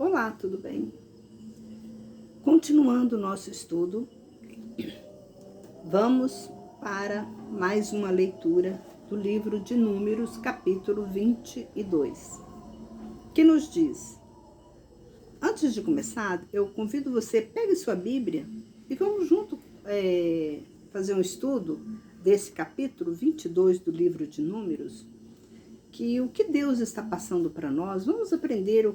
Olá, tudo bem? Continuando o nosso estudo, vamos para mais uma leitura do livro de Números, capítulo 22, que nos diz: antes de começar, eu convido você, pegue sua Bíblia e vamos junto fazer um estudo desse capítulo 22 do livro de Números, que o que Deus está passando para nós, vamos aprender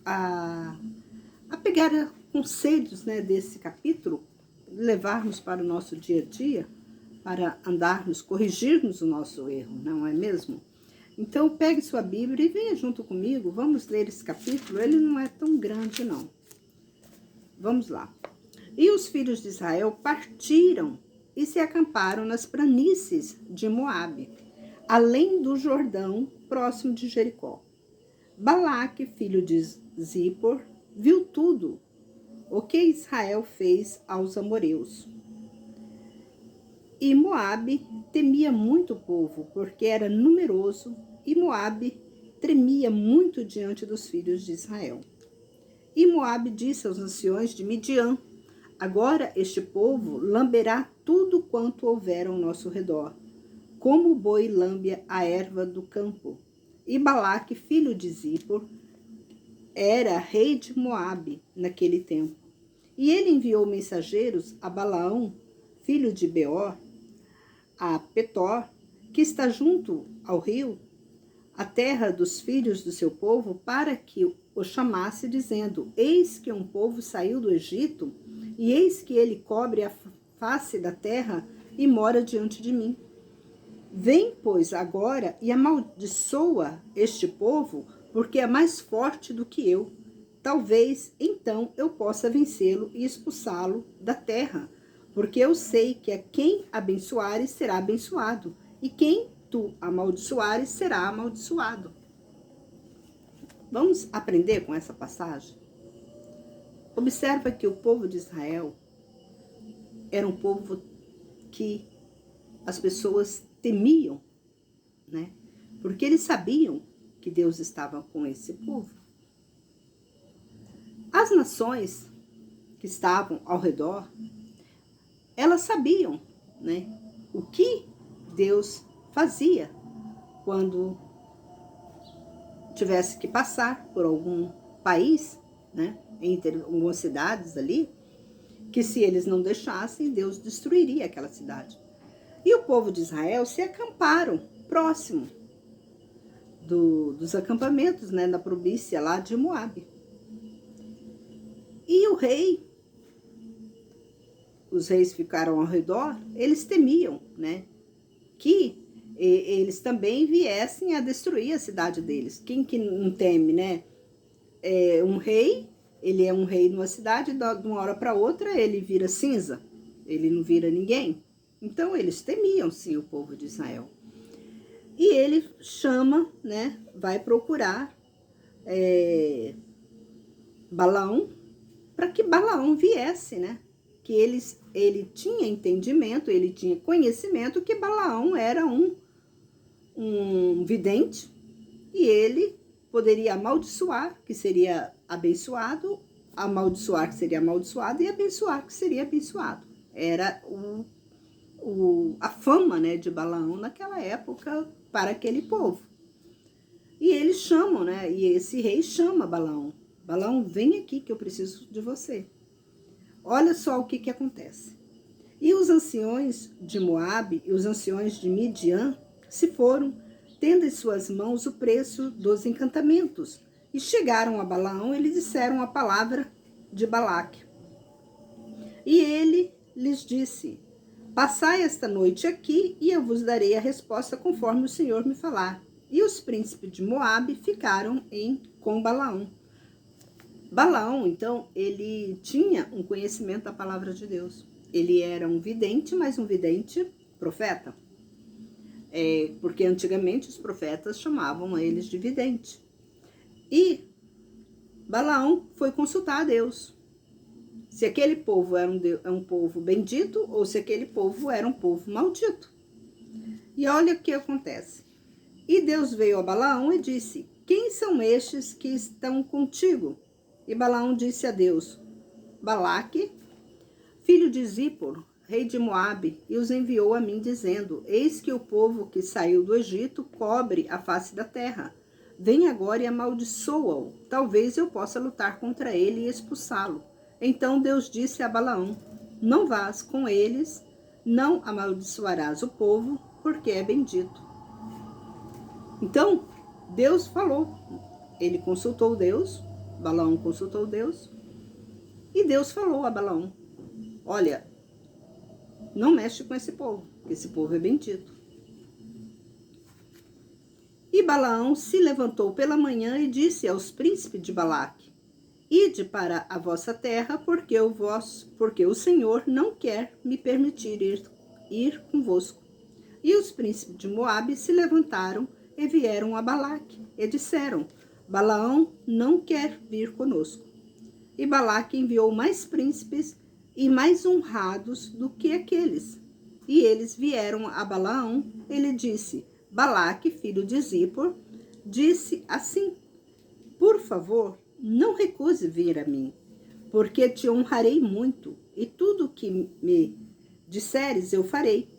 a pegar conselhos, desse capítulo, levarmos para o nosso dia a dia, para andarmos, corrigirmos o nosso erro, não é mesmo? Então, pegue sua Bíblia e venha junto comigo, vamos ler esse capítulo, ele não é tão grande, não. Vamos lá. E os filhos de Israel partiram e se acamparam nas planícies de Moabe, além do Jordão, próximo de Jericó. Balaque, filho de Zippor, viu tudo o que Israel fez aos amorreus. E Moabe temia muito o povo, porque era numeroso, e Moabe tremia muito diante dos filhos de Israel. E Moabe disse aos anciões de Midian: agora este povo lamberá tudo quanto houver ao nosso redor, como o boi lambe a erva do campo. E Balaque, filho de Zippor, era rei de Moabe naquele tempo. E ele enviou mensageiros a Balaão, filho de Beor, a Petor, que está junto ao rio, a terra dos filhos do seu povo, para que o chamasse, dizendo: eis que um povo saiu do Egito, e eis que ele cobre a face da terra e mora diante de mim. Vem, pois, agora e amaldiçoa este povo, porque é mais forte do que eu. Talvez, então, eu possa vencê-lo e expulsá-lo da terra, porque eu sei que a quem abençoares será abençoado, e quem tu amaldiçoares será amaldiçoado. Vamos aprender com essa passagem? Observa que o povo de Israel era um povo que as pessoas temiam, porque eles sabiam que Deus estava com esse povo. As nações que estavam ao redor, elas sabiam, o que Deus fazia quando tivesse que passar por algum país, entre algumas cidades ali, que se eles não deixassem, Deus destruiria aquela cidade. E o povo de Israel se acamparam próximo dos acampamentos, na província lá de Moabe. E os reis ficaram ao redor, eles temiam, que eles também viessem a destruir a cidade deles. Quem que não teme, Um rei, ele é um rei numa cidade, de uma hora para outra ele vira cinza, ele não vira ninguém. Então eles temiam sim o povo de Israel. E ele chama, vai procurar Balaão, para que Balaão viesse, que ele tinha entendimento, ele tinha conhecimento que Balaão era um vidente, e ele poderia amaldiçoar, que seria abençoado, amaldiçoar, que seria amaldiçoado, e abençoar, que seria abençoado. Era a fama, de Balaão naquela época para aquele povo. E eles chamam, e esse rei chama Balaão. Balaão, vem aqui que eu preciso de você. Olha só o que acontece. E os anciões de Moabe e os anciões de Midian se foram, tendo em suas mãos o preço dos encantamentos, e chegaram a Balaão e lhe disseram a palavra de Balaque. E ele lhes disse: passai esta noite aqui, e eu vos darei a resposta conforme o Senhor me falar. E os príncipes de Moabe ficaram com Balaão. Balaão, então, ele tinha um conhecimento da palavra de Deus. Ele era um vidente, mas um vidente profeta. Porque antigamente os profetas chamavam eles de vidente. E Balaão foi consultar a Deus. Se aquele povo era um povo bendito ou se aquele povo era um povo maldito. E olha o que acontece. E Deus veio a Balaão e disse: quem são estes que estão contigo? E Balaão disse a Deus: Balaque, filho de Zippor, rei de Moabe, e os enviou a mim, dizendo: Eis que o povo que saiu do Egito cobre a face da terra. Vem agora e amaldiçoa-o. Talvez eu possa lutar contra ele e expulsá-lo. Então Deus disse a Balaão: Não vás com eles, não amaldiçoarás o povo, porque é bendito. Então, Deus falou. Ele consultou Deus, Balaão consultou Deus, e Deus falou a Balaão: Olha, não mexe com esse povo é bendito. E Balaão se levantou pela manhã e disse aos príncipes de Balaque: Ide para a vossa terra, porque o Senhor não quer me permitir ir convosco. E os príncipes de Moabe se levantaram e vieram a Balaque, e disseram: Balaão não quer vir conosco. E Balaque enviou mais príncipes e mais honrados do que aqueles. E eles vieram a Balaão, ele disse: Balaque, filho de Zippor, disse assim: Por favor, não recuse vir a mim, porque te honrarei muito, e tudo o que me disseres eu farei.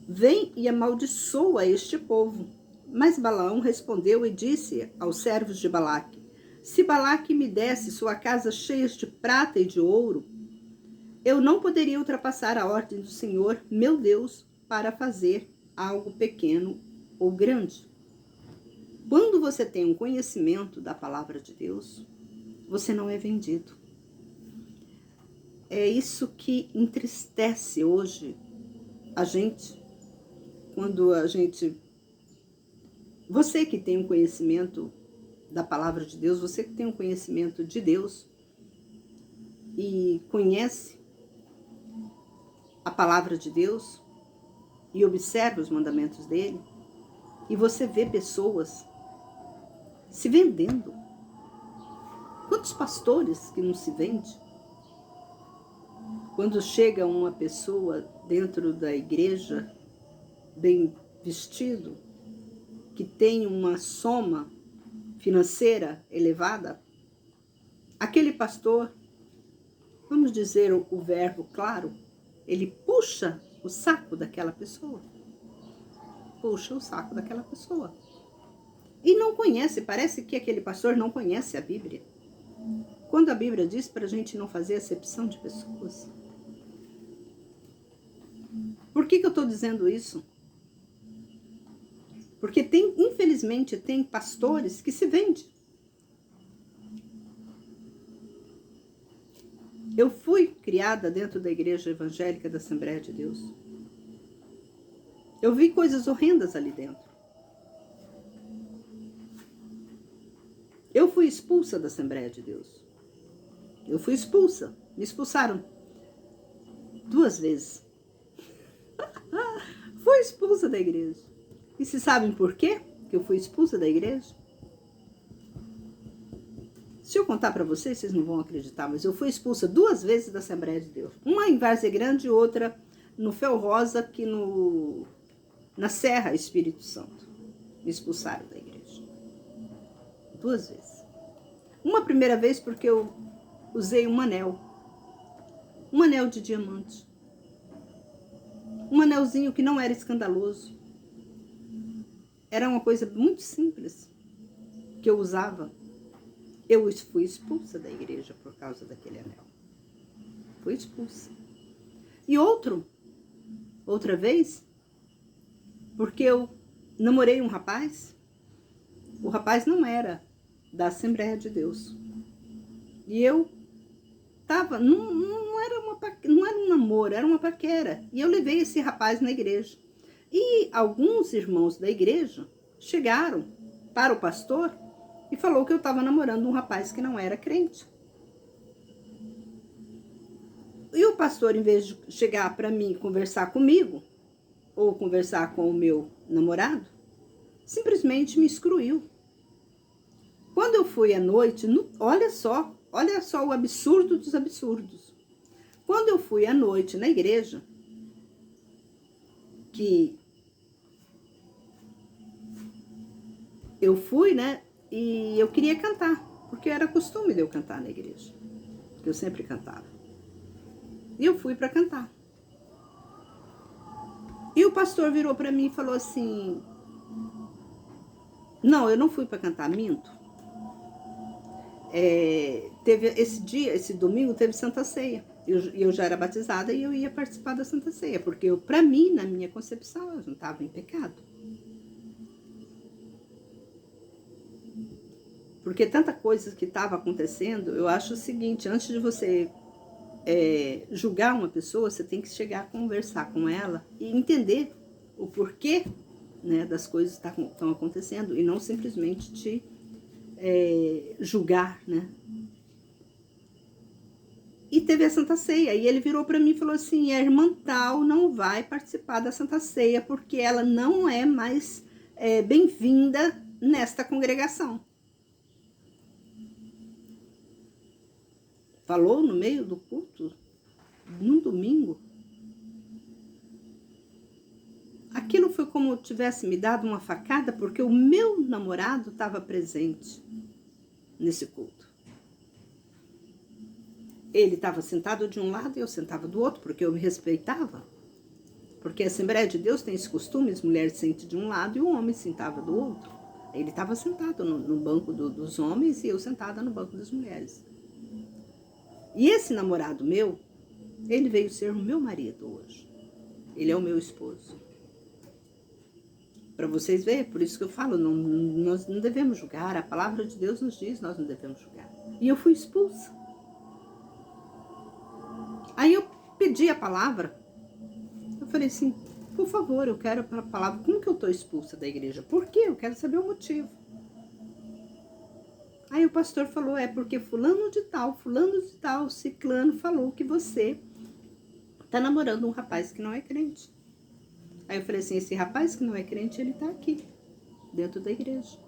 Vem e amaldiçoa este povo. Mas Balaão respondeu e disse aos servos de Balaque: Se Balaque me desse sua casa cheia de prata e de ouro, eu não poderia ultrapassar a ordem do Senhor, meu Deus, para fazer algo pequeno ou grande. Quando você tem um conhecimento da palavra de Deus, você não é vendido. É isso que entristece hoje a gente, quando a gente... Você que tem um conhecimento da palavra de Deus, você que tem um conhecimento de Deus e conhece a palavra de Deus e observa os mandamentos dele, e você vê pessoas se vendendo. Quantos pastores que não se vendem? Quando chega uma pessoa dentro da igreja, bem vestido, que tem uma soma financeira elevada, aquele pastor, vamos dizer o verbo claro, ele puxa o saco daquela pessoa. Puxa o saco daquela pessoa. E não conhece, parece que aquele pastor não conhece a Bíblia. Quando a Bíblia diz para a gente não fazer acepção de pessoas. Por que eu estou dizendo isso? Porque infelizmente, tem pastores que se vendem. Eu fui criada dentro da igreja evangélica da Assembleia de Deus. Eu vi coisas horrendas ali dentro. Eu fui expulsa da Assembleia de Deus. Eu fui expulsa. Me expulsaram 2 vezes. Fui expulsa da igreja. E se sabem por quê que eu fui expulsa da igreja? Se eu contar para vocês, vocês não vão acreditar, mas eu fui expulsa 2 vezes da Assembleia de Deus. Uma em Várzea Grande e outra no Fel Rosa, aqui na Serra, Espírito Santo. Me expulsaram da igreja. 2 vezes. Uma primeira vez porque eu usei um anel de diamante. Um anelzinho que não era escandaloso. Era uma coisa muito simples que eu usava. Eu fui expulsa da igreja por causa daquele anel. Fui expulsa. E outra vez, porque eu namorei um rapaz. O rapaz não era da Assembleia de Deus. E eu tava, não era um namoro, era uma paquera. E eu levei esse rapaz na igreja. E alguns irmãos da igreja chegaram para o pastor e falou que eu estava namorando um rapaz que não era crente. E o pastor, em vez de chegar para mim e conversar comigo, ou conversar com o meu namorado, simplesmente me excluiu. Quando eu fui à noite, olha só o absurdo dos absurdos. Quando eu fui à noite na igreja, que eu fui, né, e eu queria cantar. porque era costume de eu cantar na igreja, porque eu sempre cantava. E eu fui para cantar. E o pastor virou para mim e falou assim: não, eu não fui para cantar, minto. Teve esse dia, esse domingo, teve Santa Ceia. Eu já era batizada e eu ia participar da Santa Ceia, porque para mim, na minha concepção, eu não estava em pecado. Porque tanta coisa que estava acontecendo, eu acho o seguinte: antes de você julgar uma pessoa, você tem que chegar a conversar com ela e entender o porquê, né, das coisas que estão acontecendo, e não simplesmente te julgar, né? E teve a Santa Ceia, e ele virou para mim e falou assim: a irmã tal não vai participar da Santa Ceia porque ela não é mais bem-vinda nesta congregação. Falou no meio do culto, num domingo. Aquilo foi como tivesse me dado uma facada, porque o meu namorado estava presente nesse culto. Ele estava sentado de um lado e eu sentava do outro, porque eu me respeitava. Porque a Assembleia de Deus tem esse costume: as mulheres sentam de um lado e o homem sentava do outro. Ele estava sentado no banco dos homens e eu sentada no banco das mulheres. E esse namorado meu, ele veio ser o meu marido hoje. Ele é o meu esposo. Para vocês verem, por isso que eu falo, nós não devemos julgar. A palavra de Deus nos diz, nós não devemos julgar. E eu fui expulsa. Aí eu pedi a palavra. Eu falei assim: por favor, eu quero a palavra. Como que eu estou expulsa da igreja? Por quê? Eu quero saber o motivo. Aí o pastor falou: porque fulano de tal, ciclano falou que você tá namorando um rapaz que não é crente. Aí eu falei assim: esse rapaz que não é crente, ele tá aqui, dentro da igreja.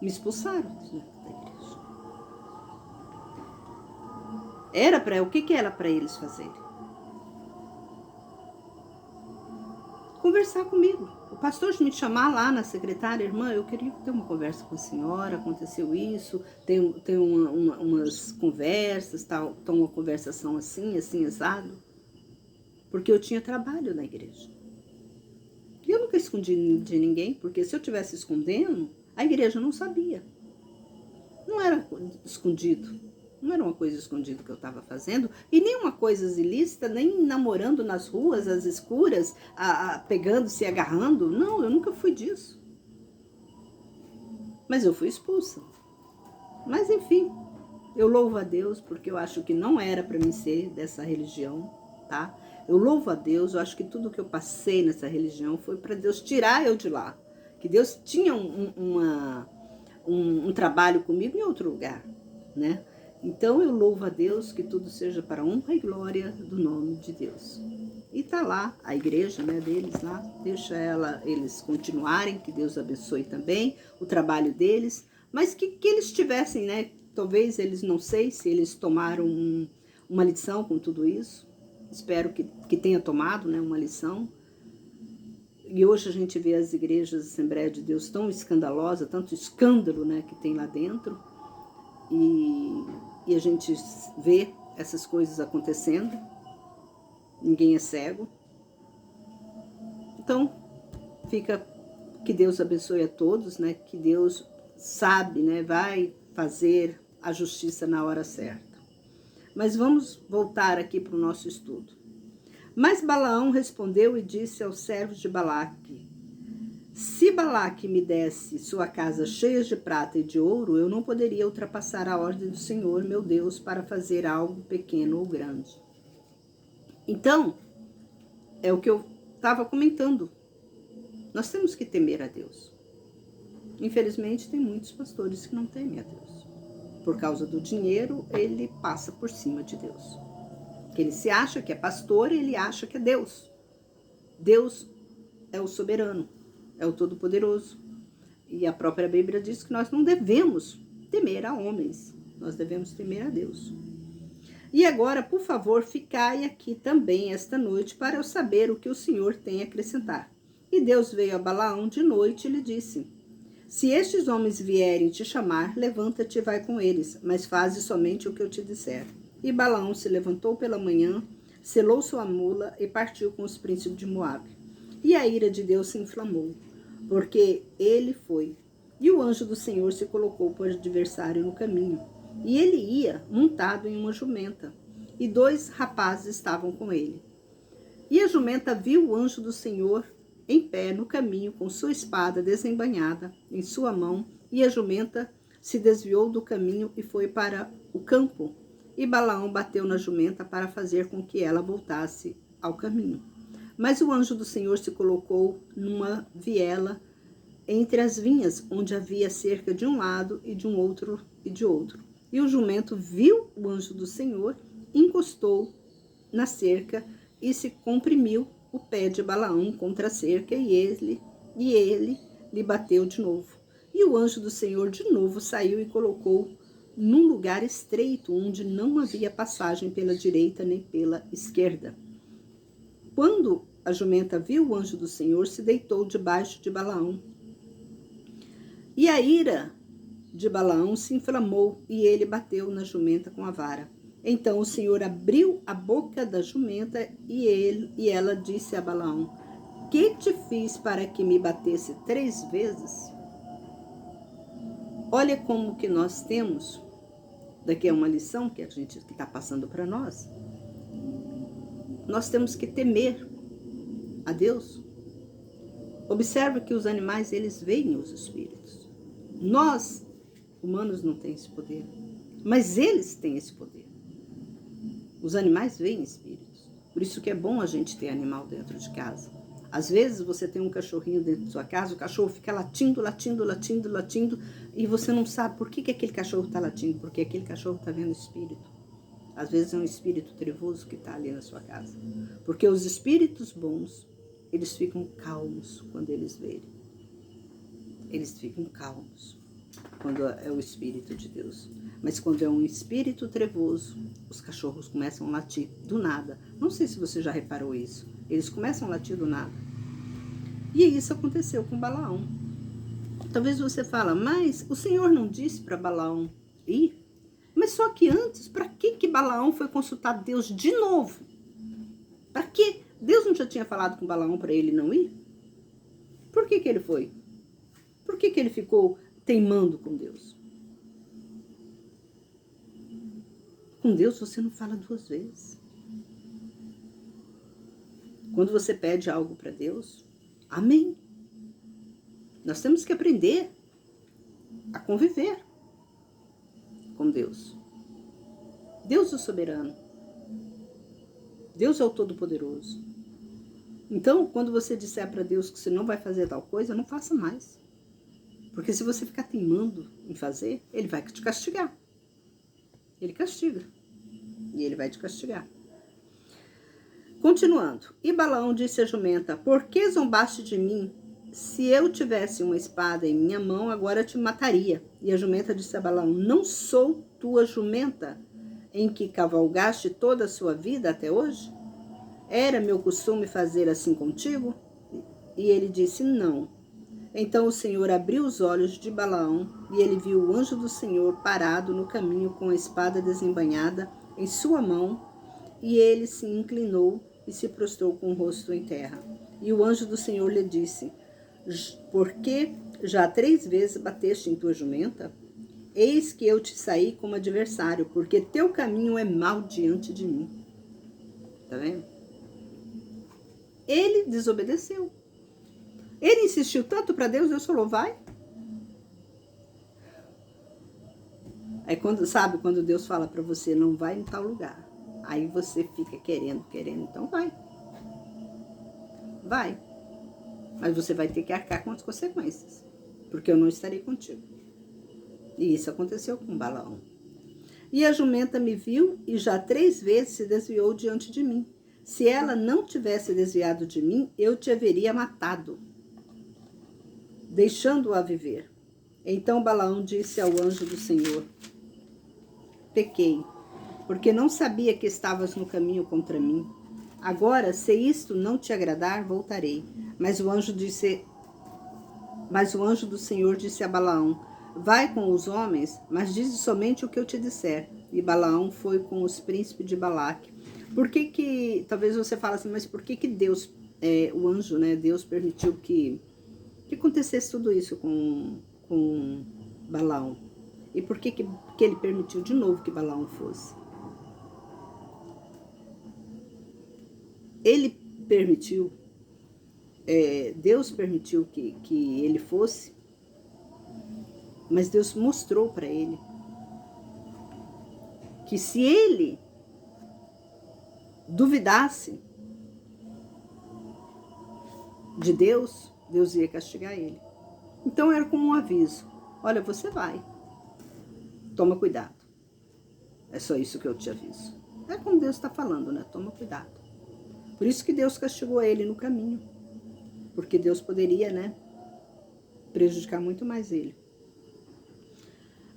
Me expulsaram dentro da igreja. O que era para eles fazerem? Conversar comigo. O pastor me chamar lá na secretária: irmã, eu queria ter uma conversa com a senhora, aconteceu isso, tem umas conversas, tal, uma conversação assim, assado. Porque eu tinha trabalho na igreja. E eu nunca escondi de ninguém, porque se eu estivesse escondendo, a igreja não sabia. Não era escondido. Não era uma coisa escondida que eu estava fazendo, e nem uma coisa ilícita, nem namorando nas ruas, às escuras, pegando, se agarrando. Não, eu nunca fui disso. Mas eu fui expulsa. Mas enfim, eu louvo a Deus, porque eu acho que não era para mim ser dessa religião, tá? Eu louvo a Deus, eu acho que tudo que eu passei nessa religião foi para Deus tirar eu de lá. Que Deus tinha um trabalho comigo em outro lugar, né? Então eu louvo a Deus, que tudo seja para a honra e glória do nome de Deus. E tá lá a igreja, né, deles lá, deixa eles continuarem, que Deus abençoe também o trabalho deles, mas que eles tivessem, né, talvez eles, não sei se eles tomaram uma lição com tudo isso, espero que tenha tomado, né, uma lição. E hoje a gente vê as igrejas da Assembleia de Deus tão escandalosas, tanto escândalo, né, que tem lá dentro, e a gente vê essas coisas acontecendo, ninguém é cego. Então, fica que Deus abençoe a todos, né, que Deus sabe, né, vai fazer a justiça na hora certa. Mas vamos voltar aqui para o nosso estudo. Mas Balaão respondeu e disse aos servos de Balaque: se Balaque me desse sua casa cheia de prata e de ouro, eu não poderia ultrapassar a ordem do Senhor, meu Deus, para fazer algo pequeno ou grande. Então, é o que eu estava comentando. Nós temos que temer a Deus. Infelizmente, tem muitos pastores que não temem a Deus. Por causa do dinheiro, ele passa por cima de Deus. Que ele se acha que é pastor e ele acha que é Deus. Deus é o soberano, é o todo-poderoso. E a própria Bíblia diz que nós não devemos temer a homens, nós devemos temer a Deus. E agora, por favor, ficai aqui também esta noite para eu saber o que o Senhor tem a acrescentar. E Deus veio a Balaão de noite e lhe disse: Se estes homens vierem te chamar, levanta-te e vai com eles, mas faze somente o que eu te disser. E Balaão se levantou pela manhã, selou sua mula e partiu com os príncipes de Moabe. E a ira de Deus se inflamou, porque ele foi. E o anjo do Senhor se colocou por adversário no caminho. E ele ia montado em uma jumenta, e 2 rapazes estavam com ele. E a jumenta viu o anjo do Senhor em pé no caminho, com sua espada desembainhada em sua mão, e a jumenta se desviou do caminho e foi para o campo. E Balaão bateu na jumenta para fazer com que ela voltasse ao caminho. Mas o anjo do Senhor se colocou numa viela entre as vinhas, onde havia cerca de um lado e de um outro e de outro. E o jumento viu o anjo do Senhor, encostou na cerca e se comprimiu o pé de Balaão contra a cerca, e ele lhe bateu de novo. E o anjo do Senhor de novo saiu e colocou num lugar estreito, onde não havia passagem pela direita nem pela esquerda. Quando a jumenta viu o anjo do Senhor, se deitou debaixo de Balaão. E a ira de Balaão se inflamou, e ele bateu na jumenta com a vara. Então o Senhor abriu a boca da jumenta, e ela disse a Balaão: que te fiz para que me batesse 3 vezes? Olha como que nós temos, daqui é uma lição que a gente está passando para nós. Nós temos que temer a Deus. Observe que os animais, eles veem os espíritos. Nós, humanos, não temos esse poder, mas eles têm esse poder. Os animais veem espíritos. Por isso que é bom a gente ter animal dentro de casa. Às vezes você tem um cachorrinho dentro de sua casa, o cachorro fica latindo, latindo, latindo, latindo, e você não sabe por que aquele cachorro está latindo, porque aquele cachorro está vendo espírito. Às vezes é um espírito trevoso que está ali na sua casa. Porque os espíritos bons, eles ficam calmos quando eles verem. Eles ficam calmos quando é o Espírito de Deus. Mas quando é um espírito trevoso, os cachorros começam a latir do nada. Não sei se você já reparou isso. Eles começam a latir do nada. E isso aconteceu com Balaão. Talvez você fale, mas o Senhor não disse para Balaão ir? Mas só que antes, para que Balaão foi consultar Deus de novo? Para que? Deus não já tinha falado com Balaão para ele não ir? Por que ele foi? Por que ele ficou teimando com Deus? Com Deus você não fala 2 vezes. Quando você pede algo para Deus, amém. Nós temos que aprender a conviver com Deus. Deus é o soberano. Deus é o todo-poderoso. Então, quando você disser para Deus que você não vai fazer tal coisa, não faça mais. Porque se você ficar teimando em fazer, ele vai te castigar. Ele castiga. E ele vai te castigar. Continuando. E Balaão disse à jumenta: por que zombaste de mim? Se eu tivesse uma espada em minha mão, agora te mataria. E a jumenta disse a Balaão: não sou tua jumenta, em que cavalgaste toda a sua vida até hoje? Era meu costume fazer assim contigo? E ele disse: não. Então o Senhor abriu os olhos de Balaão, e ele viu o anjo do Senhor parado no caminho com a espada desembainhada em sua mão, e ele se inclinou e se prostrou com o rosto em terra. E o anjo do Senhor lhe disse: por que já 3 vezes bateste em tua jumenta? Eis que eu te saí como adversário, porque teu caminho é mau diante de mim. Tá vendo? Ele desobedeceu. Ele insistiu tanto para Deus, Deus falou: vai. Aí quando Deus fala para você, não vai em tal lugar. Aí você fica querendo, então vai. Vai. Mas você vai ter que arcar com as consequências, porque eu não estarei contigo. E isso aconteceu com Balaão. E a jumenta me viu e já 3 vezes se desviou diante de mim. Se ela não tivesse desviado de mim, eu te haveria matado, deixando-a viver. Então Balaão disse ao anjo do Senhor: pequei, porque não sabia que estavas no caminho contra mim. Agora, se isto não te agradar, voltarei. Mas o anjo disse Mas o anjo do Senhor disse a Balaão: vai com os homens, mas dize somente o que eu te disser. E Balaão foi com os príncipes de Balaque. Por que talvez você fale assim, mas por que Deus, o anjo, né, Deus permitiu que acontecesse tudo isso com Balaão? E por que ele permitiu de novo que Balaão fosse? Ele permitiu, Deus permitiu que ele fosse, mas Deus mostrou para ele que se ele duvidasse de Deus, Deus ia castigar ele. Então era como um aviso: olha, você vai, toma cuidado. É só isso que eu te aviso. É como Deus está falando, né? Toma cuidado. Por isso que Deus castigou ele no caminho, porque Deus poderia, né, prejudicar muito mais ele.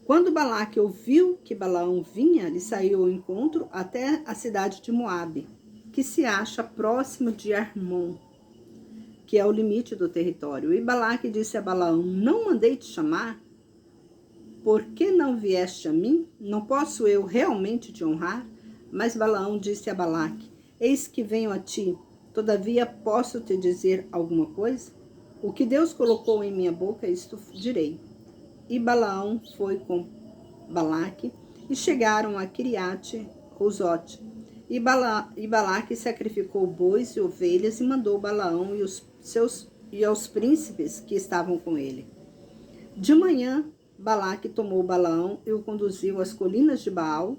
Quando Balaque ouviu que Balaão vinha, lhe saiu ao encontro até a cidade de Moabe, que se acha próximo de Armon, que é o limite do território. E Balaque disse a Balaão: não mandei te chamar? Por que não vieste a mim? Não posso eu realmente te honrar? Mas Balaão disse a Balaque: eis que venho a ti, todavia posso te dizer alguma coisa? O que Deus colocou em minha boca, isto direi. E Balaão foi com Balaque e chegaram a Kiriate-Huzote. E Balaque sacrificou bois e ovelhas e mandou Balaão e aos príncipes que estavam com ele. De manhã, Balaque tomou Balaão e o conduziu às colinas de Baal,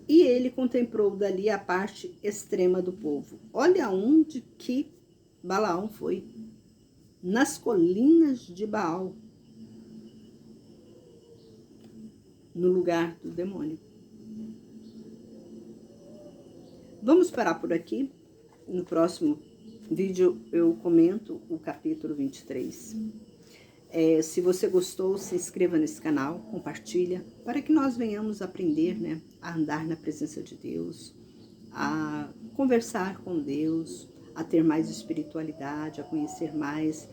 e ele contemplou dali a parte extrema do povo. Olha onde que Balaão foi. Nas colinas de Baal. No lugar do demônio. Vamos parar por aqui. No próximo vídeo eu comento o capítulo 23. Se você gostou, se inscreva nesse canal, compartilha, para que nós venhamos aprender, né, a andar na presença de Deus, a conversar com Deus, a ter mais espiritualidade, a conhecer mais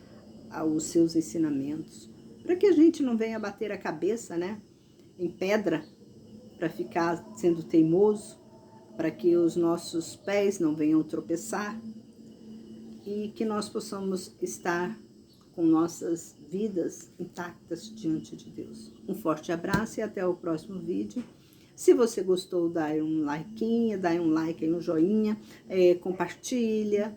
os seus ensinamentos, para que a gente não venha bater a cabeça, né, em pedra, para ficar sendo teimoso, para que os nossos pés não venham tropeçar e que nós possamos estar com nossas vidas intactas diante de Deus. Um forte abraço e até o próximo vídeo. Se você gostou, dá um like, dá um like, um joinha, compartilha,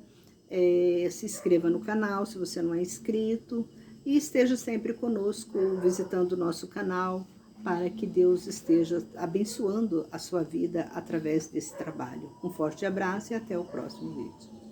se inscreva no canal se você não é inscrito e esteja sempre conosco visitando o nosso canal, para que Deus esteja abençoando a sua vida através desse trabalho. Um forte abraço e até o próximo vídeo.